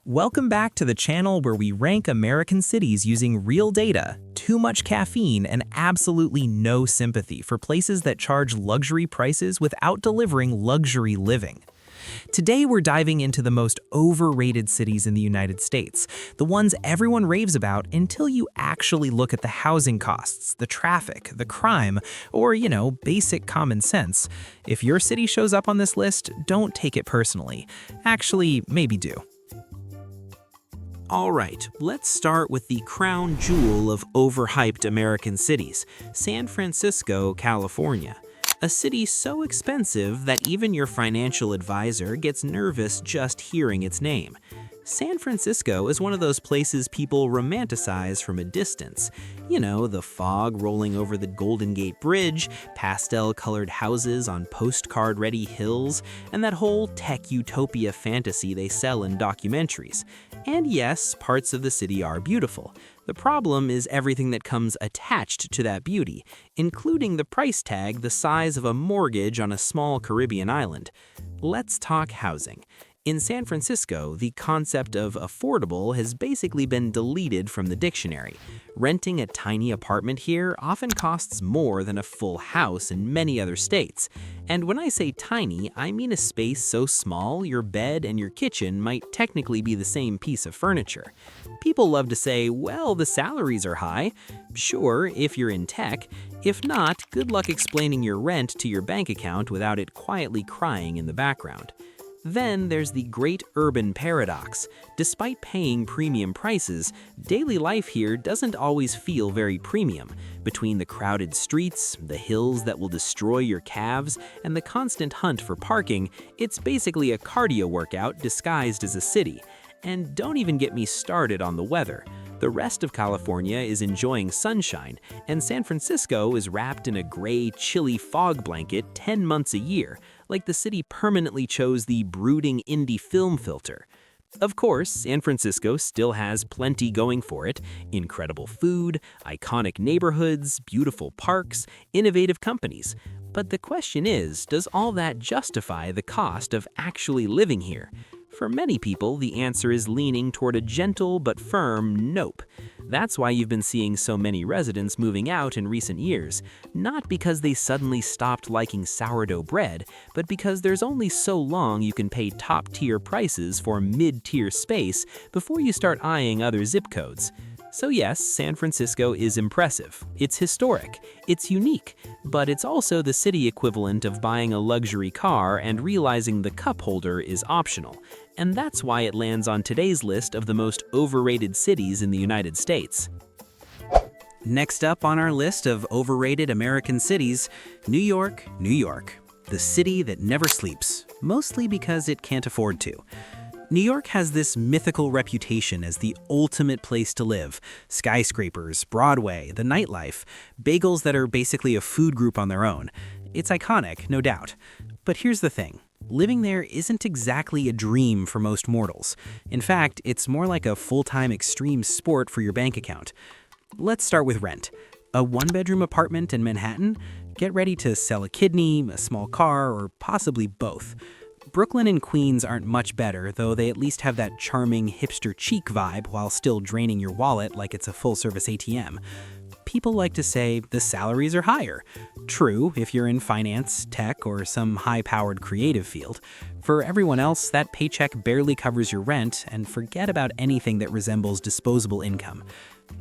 Welcome back to the channel where we rank American cities using real data, too much caffeine, and absolutely no sympathy for places that charge luxury prices without delivering luxury living. Today we're diving into the most overrated cities in the United States, the ones everyone raves about until you actually look at the housing costs, the traffic, the crime, or, basic common sense. If your city shows up on this list, don't take it personally. Actually, maybe do. Alright, let's start with the crown jewel of overhyped American cities, San Francisco, California. A city so expensive that even your financial advisor gets nervous just hearing its name. San Francisco is one of those places people romanticize from a distance. The fog rolling over the Golden Gate Bridge, pastel-colored houses on postcard-ready hills, and that whole tech utopia fantasy they sell in documentaries. And yes, parts of the city are beautiful. The problem is everything that comes attached to that beauty, including the price tag the size of a mortgage on a small Caribbean island. Let's talk housing. In San Francisco, the concept of affordable has basically been deleted from the dictionary. Renting a tiny apartment here often costs more than a full house in many other states. And when I say tiny, I mean a space so small your bed and your kitchen might technically be the same piece of furniture. People love to say, well, the salaries are high. Sure, if you're in tech. If not, good luck explaining your rent to your bank account without it quietly crying in the background. Then there's the great urban paradox. Despite paying premium prices, daily life here doesn't always feel very premium. Between the crowded streets, the hills that will destroy your calves, and the constant hunt for parking, it's basically a cardio workout disguised as a city. And don't even get me started on the weather. The rest of California is enjoying sunshine, and San Francisco is wrapped in a gray, chilly fog blanket 10 months a year, like the city permanently chose the brooding indie film filter. Of course, San Francisco still has plenty going for it: incredible food, iconic neighborhoods, beautiful parks, innovative companies. But the question is, does all that justify the cost of actually living here? For many people, the answer is leaning toward a gentle but firm nope. That's why you've been seeing so many residents moving out in recent years, not because they suddenly stopped liking sourdough bread, but because there's only so long you can pay top-tier prices for mid-tier space before you start eyeing other zip codes. So yes, San Francisco is impressive, it's historic, it's unique, but it's also the city equivalent of buying a luxury car and realizing the cup holder is optional. And that's why it lands on today's list of the most overrated cities in the United States. Next up on our list of overrated American cities, New York, New York. The city that never sleeps, mostly because it can't afford to. New York has this mythical reputation as the ultimate place to live. Skyscrapers, Broadway, the nightlife, bagels that are basically a food group on their own. It's iconic, no doubt. But here's the thing. Living there isn't exactly a dream for most mortals. In fact, it's more like a full-time extreme sport for your bank account. Let's start with rent. A one-bedroom apartment in Manhattan? Get ready to sell a kidney, a small car, or possibly both. Brooklyn and Queens aren't much better, though they at least have that charming hipster chic vibe while still draining your wallet like it's a full-service ATM. People like to say the salaries are higher. True, if you're in finance, tech, or some high-powered creative field. For everyone else, that paycheck barely covers your rent, and forget about anything that resembles disposable income.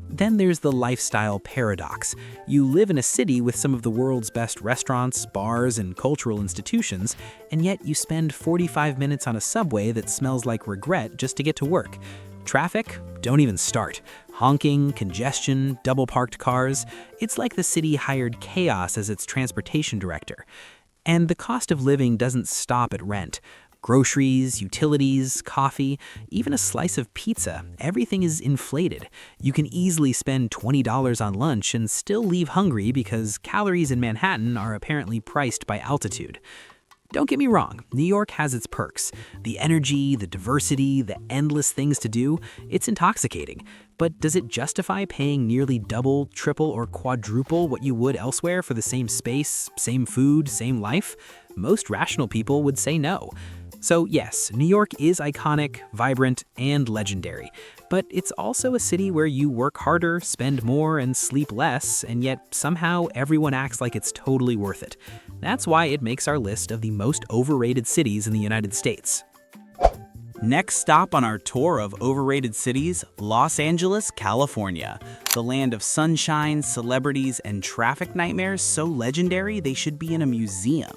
Then there's the lifestyle paradox. You live in a city with some of the world's best restaurants, bars, and cultural institutions, and yet you spend 45 minutes on a subway that smells like regret just to get to work. Traffic? Don't even start. Honking, congestion, double-parked cars. It's like the city hired chaos as its transportation director. And the cost of living doesn't stop at rent. Groceries, utilities, coffee, even a slice of pizza, everything is inflated. You can easily spend $20 on lunch and still leave hungry because calories in Manhattan are apparently priced by altitude. Don't get me wrong, New York has its perks. The energy, the diversity, the endless things to do, it's intoxicating. But does it justify paying nearly double, triple, or quadruple what you would elsewhere for the same space, same food, same life? Most rational people would say no. So yes, New York is iconic, vibrant, and legendary, but it's also a city where you work harder, spend more, and sleep less, and yet somehow everyone acts like it's totally worth it. That's why it makes our list of the most overrated cities in the United States. Next stop on our tour of overrated cities, Los Angeles, California. The land of sunshine, celebrities, and traffic nightmares so legendary they should be in a museum.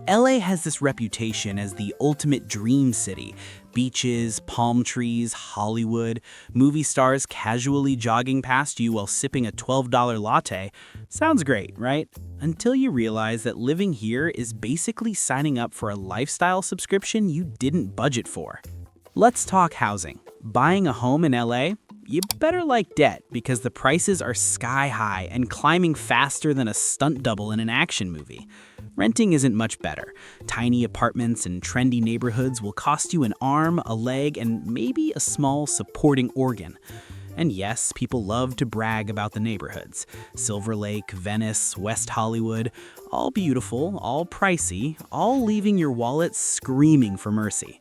LA has this reputation as the ultimate dream city. Beaches, palm trees, Hollywood, movie stars casually jogging past you while sipping a $12 latte. Sounds great, right? Until you realize that living here is basically signing up for a lifestyle subscription you didn't budget for. Let's talk housing. Buying a home in LA? You better like debt because the prices are sky high and climbing faster than a stunt double in an action movie. Renting isn't much better. Tiny apartments in trendy neighborhoods will cost you an arm, a leg, and maybe a small supporting organ. And yes, people love to brag about the neighborhoods. Silver Lake, Venice, West Hollywood, all beautiful, all pricey, all leaving your wallet screaming for mercy.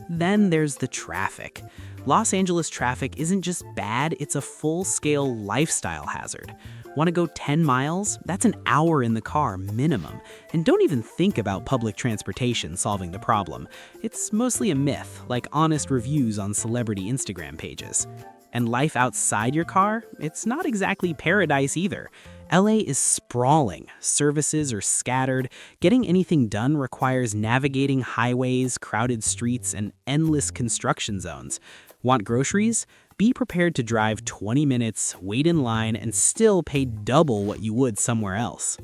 Then there's the traffic. Los Angeles traffic isn't just bad, it's a full-scale lifestyle hazard. Want to go 10 miles? That's an hour in the car minimum. And don't even think about public transportation solving the problem. It's mostly a myth, like honest reviews on celebrity Instagram pages. And life outside your car? It's not exactly paradise either. LA is sprawling, services are scattered, getting anything done requires navigating highways, crowded streets, and endless construction zones. Want groceries? Be prepared to drive 20 minutes, wait in line, and still pay double what you would somewhere else.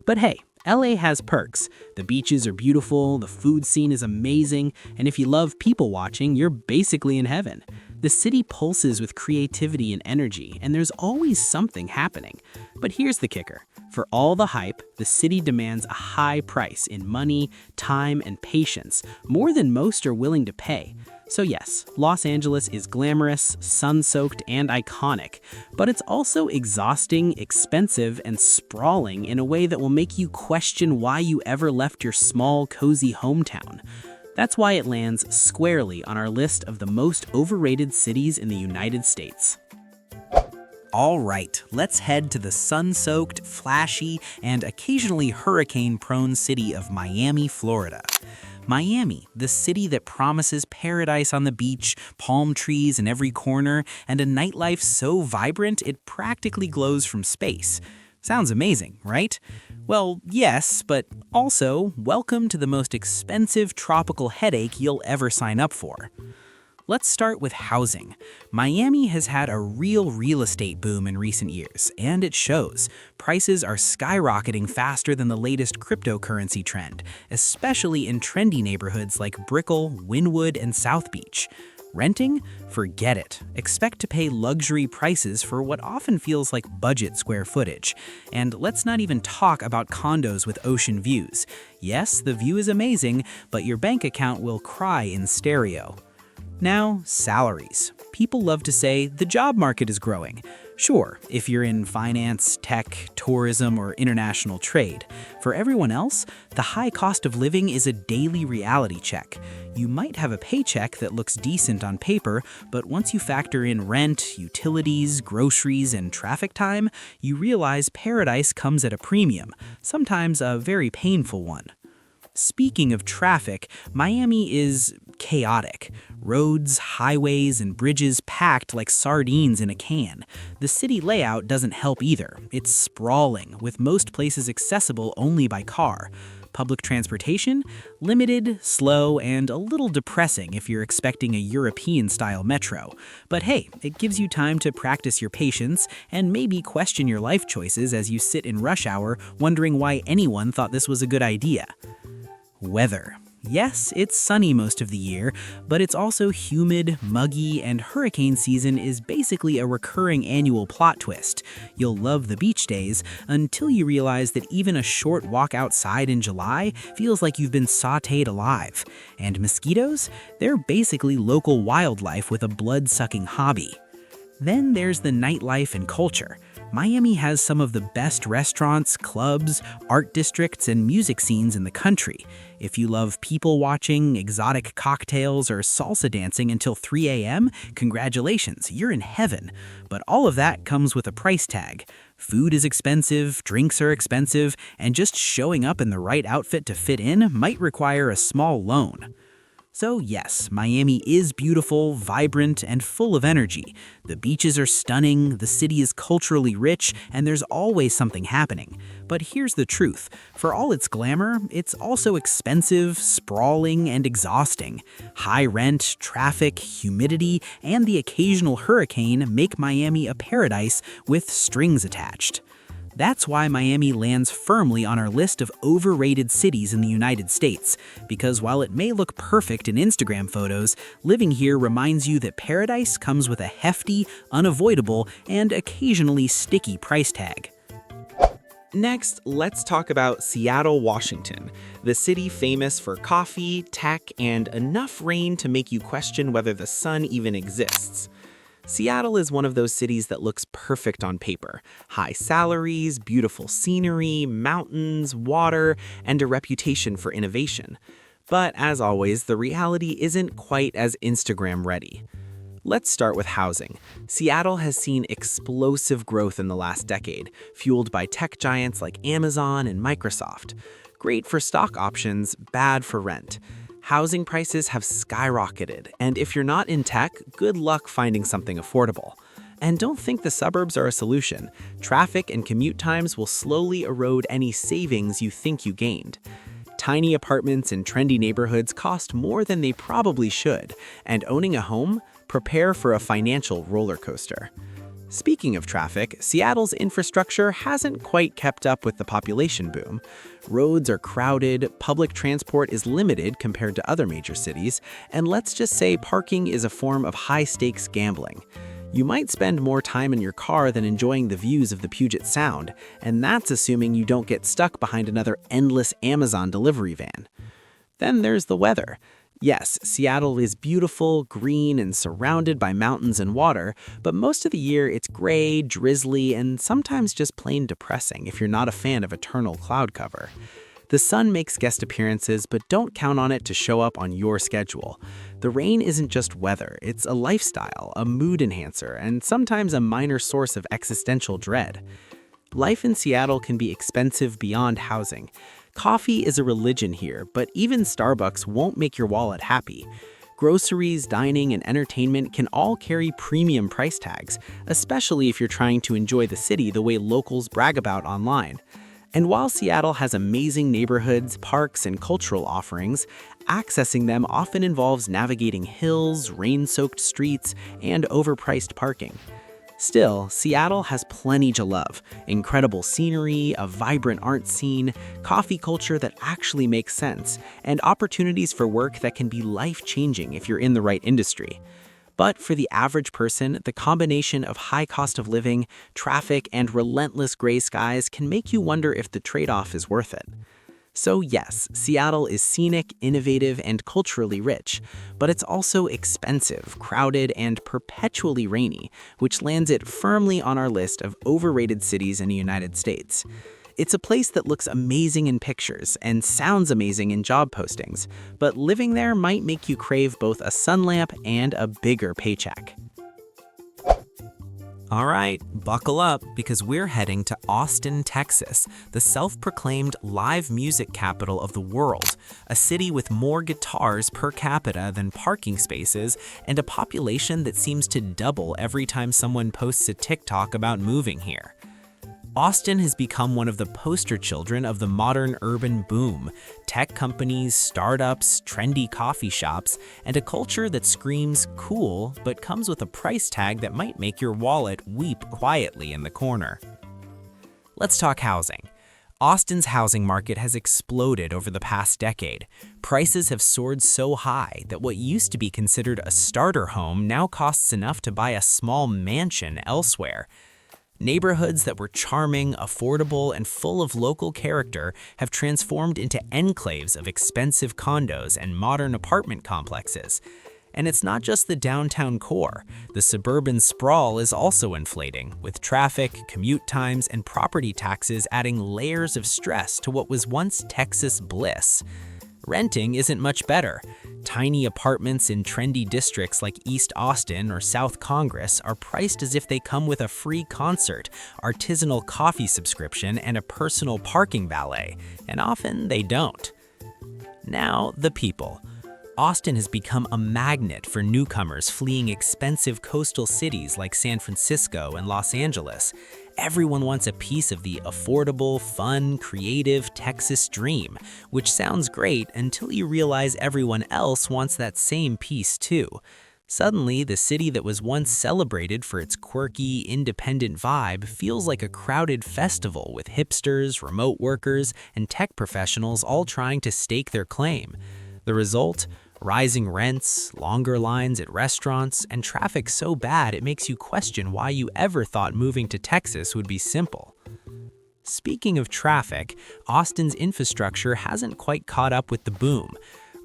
But hey, LA has perks. The beaches are beautiful, the food scene is amazing, and if you love people watching, you're basically in heaven. The city pulses with creativity and energy, and there's always something happening. But here's the kicker. For all the hype, the city demands a high price in money, time, and patience, more than most are willing to pay. So yes, Los Angeles is glamorous, sun-soaked, and iconic, but it's also exhausting, expensive, and sprawling in a way that will make you question why you ever left your small, cozy hometown. That's why it lands squarely on our list of the most overrated cities in the United States. All right, let's head to the sun-soaked, flashy, and occasionally hurricane-prone city of Miami, Florida. Miami, the city that promises paradise on the beach, palm trees in every corner, and a nightlife so vibrant it practically glows from space. Sounds amazing, right? Well, yes, but also, welcome to the most expensive tropical headache you'll ever sign up for. Let's start with housing. Miami has had a real estate boom in recent years, and it shows. Prices are skyrocketing faster than the latest cryptocurrency trend, especially in trendy neighborhoods like Brickell, Wynwood, and South Beach. Renting? Forget it. Expect to pay luxury prices for what often feels like budget square footage. And let's not even talk about condos with ocean views. Yes, the view is amazing, but your bank account will cry in stereo. Now, salaries. People love to say the job market is growing. Sure, if you're in finance, tech, tourism, or international trade. For everyone else, the high cost of living is a daily reality check. You might have a paycheck that looks decent on paper, but once you factor in rent, utilities, groceries, and traffic time, you realize paradise comes at a premium, sometimes a very painful one. Speaking of traffic, Miami is chaotic. Roads, highways, and bridges packed like sardines in a can. The city layout doesn't help either. It's sprawling, with most places accessible only by car. Public transportation? Limited, slow, and a little depressing if you're expecting a European-style metro. But hey, it gives you time to practice your patience and maybe question your life choices as you sit in rush hour wondering why anyone thought this was a good idea. Weather. Yes, it's sunny most of the year, but it's also humid, muggy, and hurricane season is basically a recurring annual plot twist. You'll love the beach days until you realize that even a short walk outside in July feels like you've been sautéed alive. And mosquitoes? They're basically local wildlife with a blood-sucking hobby. Then there's the nightlife and culture. Miami has some of the best restaurants, clubs, art districts, and music scenes in the country. If you love people watching, exotic cocktails, or salsa dancing until 3 a.m., congratulations, you're in heaven. But all of that comes with a price tag. Food is expensive, drinks are expensive, and just showing up in the right outfit to fit in might require a small loan. So yes, Miami is beautiful, vibrant, and full of energy. The beaches are stunning, the city is culturally rich, and there's always something happening. But here's the truth. For all its glamour, it's also expensive, sprawling, and exhausting. High rent, traffic, humidity, and the occasional hurricane make Miami a paradise with strings attached. That's why Miami lands firmly on our list of overrated cities in the United States, because while it may look perfect in Instagram photos, living here reminds you that paradise comes with a hefty, unavoidable, and occasionally sticky price tag. Next, let's talk about Seattle, Washington, the city famous for coffee, tech, and enough rain to make you question whether the sun even exists. Seattle is one of those cities that looks perfect on paper. High salaries, beautiful scenery, mountains, water, and a reputation for innovation. But as always, the reality isn't quite as Instagram ready. Let's start with housing. Seattle has seen explosive growth in the last decade, fueled by tech giants like Amazon and Microsoft. Great for stock options, bad for rent. Housing prices have skyrocketed, and if you're not in tech, good luck finding something affordable. And don't think the suburbs are a solution. Traffic and commute times will slowly erode any savings you think you gained. Tiny apartments in trendy neighborhoods cost more than they probably should, and owning a home, prepare for a financial roller coaster. Speaking of traffic, Seattle's infrastructure hasn't quite kept up with the population boom. Roads are crowded, public transport is limited compared to other major cities, and let's just say parking is a form of high-stakes gambling. You might spend more time in your car than enjoying the views of the Puget Sound, and that's assuming you don't get stuck behind another endless Amazon delivery van. Then there's the weather. Yes, Seattle is beautiful, green, and surrounded by mountains and water, but most of the year it's gray, drizzly, and sometimes just plain depressing if you're not a fan of eternal cloud cover. The sun makes guest appearances, but don't count on it to show up on your schedule. The rain isn't just weather, it's a lifestyle, a mood enhancer, and sometimes a minor source of existential dread. Life in Seattle can be expensive beyond housing. Coffee is a religion here, but even Starbucks won't make your wallet happy. Groceries, dining, and entertainment can all carry premium price tags, especially if you're trying to enjoy the city the way locals brag about online. And while Seattle has amazing neighborhoods, parks, and cultural offerings, accessing them often involves navigating hills, rain-soaked streets, and overpriced parking. Still, Seattle has plenty to love. Incredible scenery, a vibrant art scene, coffee culture that actually makes sense, and opportunities for work that can be life-changing if you're in the right industry. But for the average person, the combination of high cost of living, traffic, and relentless gray skies can make you wonder if the trade-off is worth it. So yes, Seattle is scenic, innovative, and culturally rich, but it's also expensive, crowded, and perpetually rainy, which lands it firmly on our list of overrated cities in the United States. It's a place that looks amazing in pictures and sounds amazing in job postings, but living there might make you crave both a sun lamp and a bigger paycheck. All right, buckle up because we're heading to Austin, Texas, the self-proclaimed live music capital of the world, a city with more guitars per capita than parking spaces and a population that seems to double every time someone posts a TikTok about moving here. Austin has become one of the poster children of the modern urban boom. Tech companies, startups, trendy coffee shops, and a culture that screams cool but comes with a price tag that might make your wallet weep quietly in the corner. Let's talk housing. Austin's housing market has exploded over the past decade. Prices have soared so high that what used to be considered a starter home now costs enough to buy a small mansion elsewhere. Neighborhoods that were charming, affordable, and full of local character have transformed into enclaves of expensive condos and modern apartment complexes. And it's not just the downtown core. The suburban sprawl is also inflating, with traffic, commute times, and property taxes adding layers of stress to what was once Texas bliss. Renting isn't much better. Tiny apartments in trendy districts like East Austin or South Congress are priced as if they come with a free concert, artisanal coffee subscription, and a personal parking valet, and often they don't. Now, the people. Austin has become a magnet for newcomers fleeing expensive coastal cities like San Francisco and Los Angeles. Everyone wants a piece of the affordable, fun, creative Texas dream, which sounds great until you realize everyone else wants that same piece too. Suddenly, the city that was once celebrated for its quirky, independent vibe feels like a crowded festival with hipsters, remote workers, and tech professionals all trying to stake their claim. The result? Rising rents, longer lines at restaurants, and traffic so bad it makes you question why you ever thought moving to Texas would be simple. Speaking of traffic, Austin's infrastructure hasn't quite caught up with the boom.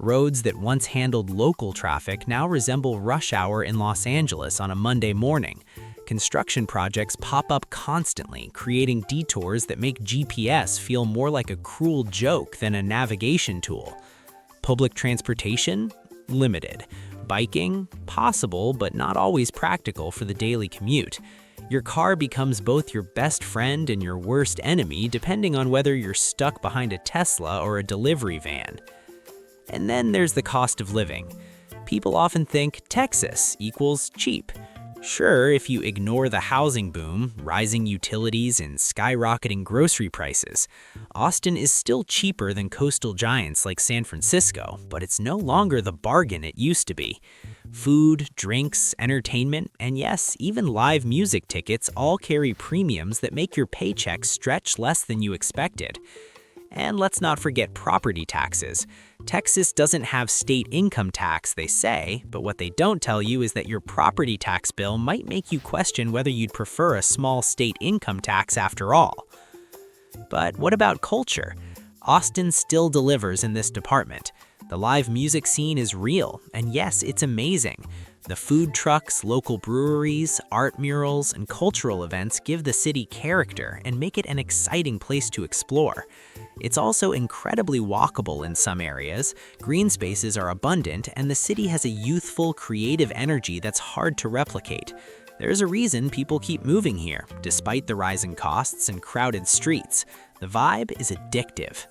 Roads that once handled local traffic now resemble rush hour in Los Angeles on a Monday morning. Construction projects pop up constantly, creating detours that make GPS feel more like a cruel joke than a navigation tool. Public transportation? Limited. Biking? Possible, but not always practical for the daily commute. Your car becomes both your best friend and your worst enemy, depending on whether you're stuck behind a Tesla or a delivery van. And then there's the cost of living. People often think Texas equals cheap. Sure, if you ignore the housing boom, rising utilities, and skyrocketing grocery prices, Austin is still cheaper than coastal giants like San Francisco, but it's no longer the bargain it used to be. Food, drinks, entertainment, and yes, even live music tickets all carry premiums that make your paycheck stretch less than you expected. And let's not forget property taxes. Texas doesn't have state income tax, they say, but what they don't tell you is that your property tax bill might make you question whether you'd prefer a small state income tax after all. But what about culture? Austin still delivers in this department. The live music scene is real, and yes, it's amazing. The food trucks, local breweries, art murals, and cultural events give the city character and make it an exciting place to explore. It's also incredibly walkable in some areas, green spaces are abundant, and the city has a youthful, creative energy that's hard to replicate. There's a reason people keep moving here, despite the rising costs and crowded streets. The vibe is addictive.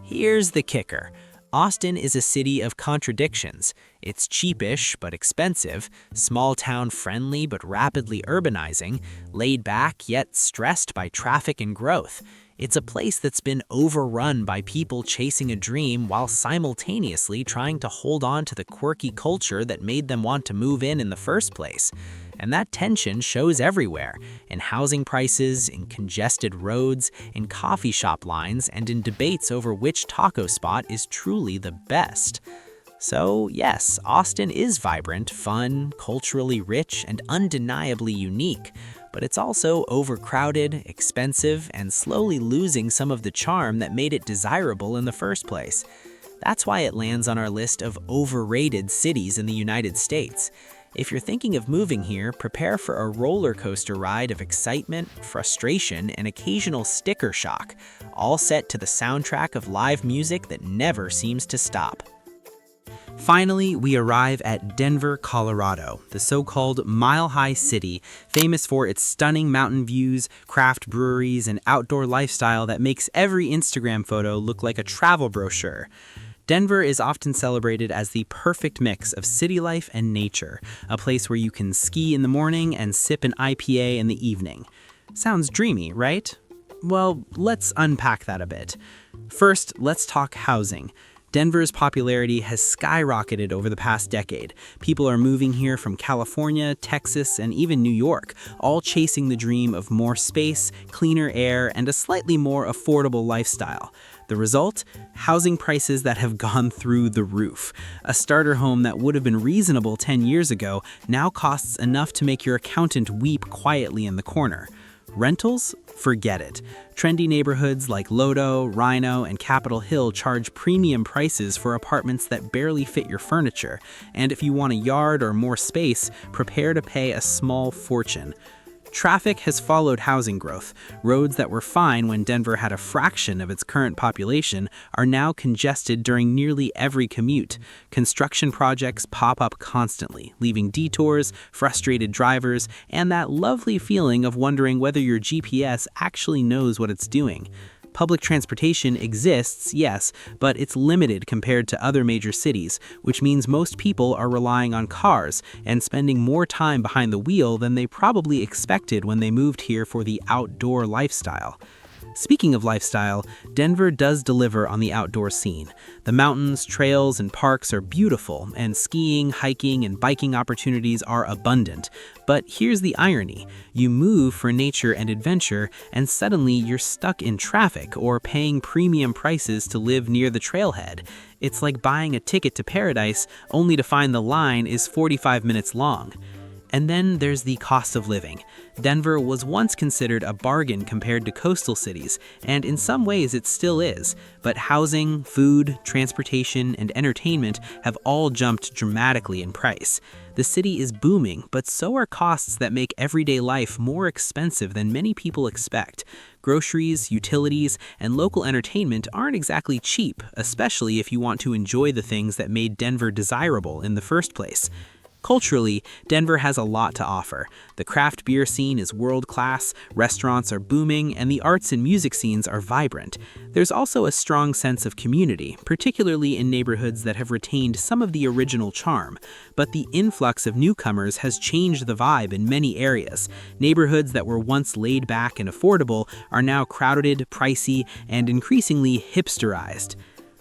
Here's the kicker. Austin is a city of contradictions. It's cheapish but expensive, small-town friendly but rapidly urbanizing, laid back yet stressed by traffic and growth. It's a place that's been overrun by people chasing a dream while simultaneously trying to hold on to the quirky culture that made them want to move in the first place. And that tension shows everywhere, in housing prices, in congested roads, in coffee shop lines, and in debates over which taco spot is truly the best. So yes, Austin is vibrant, fun, culturally rich, and undeniably unique, but it's also overcrowded, expensive, and slowly losing some of the charm that made it desirable in the first place. That's why it lands on our list of overrated cities in the United States. If you're thinking of moving here, prepare for a roller coaster ride of excitement, frustration, and occasional sticker shock, all set to the soundtrack of live music that never seems to stop. Finally, we arrive at Denver, Colorado, the so-called mile-high city, famous for its stunning mountain views, craft breweries, and outdoor lifestyle that makes every Instagram photo look like a travel brochure. Denver is often celebrated as the perfect mix of city life and nature, a place where you can ski in the morning and sip an IPA in the evening. Sounds dreamy, right? Well, let's unpack that a bit. First, let's talk housing. Denver's popularity has skyrocketed over the past decade. People are moving here from California, Texas, and even New York, all chasing the dream of more space, cleaner air, and a slightly more affordable lifestyle. The result? Housing prices that have gone through the roof. A starter home that would have been reasonable 10 years ago now costs enough to make your accountant weep quietly in the corner. Rentals? Forget it. Trendy neighborhoods like Lodo, Rhino, and Capitol Hill charge premium prices for apartments that barely fit your furniture, and if you want a yard or more space, prepare to pay a small fortune. Traffic has followed housing growth. Roads that were fine when Denver had a fraction of its current population are now congested during nearly every commute. Construction projects pop up constantly, leaving detours, frustrated drivers, and that lovely feeling of wondering whether your GPS actually knows what it's doing. Public transportation exists, yes, but it's limited compared to other major cities, which means most people are relying on cars and spending more time behind the wheel than they probably expected when they moved here for the outdoor lifestyle. Speaking of lifestyle, Denver does deliver on the outdoor scene. The mountains, trails, and parks are beautiful, and skiing, hiking, and biking opportunities are abundant. But here's the irony. You move for nature and adventure, and suddenly you're stuck in traffic or paying premium prices to live near the trailhead. It's like buying a ticket to paradise only to find the line is 45 minutes long. And then there's the cost of living. Denver was once considered a bargain compared to coastal cities, and in some ways it still is. But housing, food, transportation, and entertainment have all jumped dramatically in price. The city is booming, but so are costs that make everyday life more expensive than many people expect. Groceries, utilities, and local entertainment aren't exactly cheap, especially if you want to enjoy the things that made Denver desirable in the first place. Culturally, Denver has a lot to offer. The craft beer scene is world-class, restaurants are booming, and the arts and music scenes are vibrant. There's also a strong sense of community, particularly in neighborhoods that have retained some of the original charm. But the influx of newcomers has changed the vibe in many areas. Neighborhoods that were once laid back and affordable are now crowded, pricey, and increasingly hipsterized.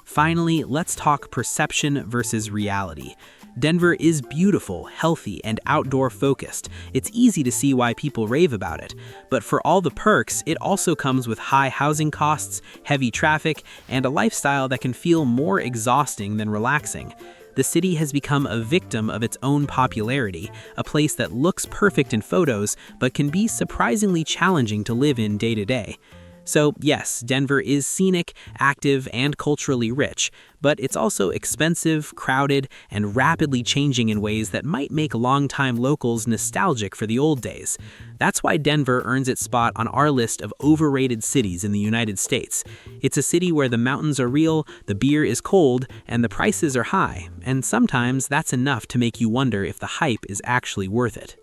Finally, let's talk perception versus reality. Denver is beautiful, healthy, and outdoor-focused. It's easy to see why people rave about it. But for all the perks, it also comes with high housing costs, heavy traffic, and a lifestyle that can feel more exhausting than relaxing. The city has become a victim of its own popularity, a place that looks perfect in photos, but can be surprisingly challenging to live in day to day. So yes, Denver is scenic, active, and culturally rich, but it's also expensive, crowded, and rapidly changing in ways that might make longtime locals nostalgic for the old days. That's why Denver earns its spot on our list of overrated cities in the United States. It's a city where the mountains are real, the beer is cold, and the prices are high, and sometimes that's enough to make you wonder if the hype is actually worth it.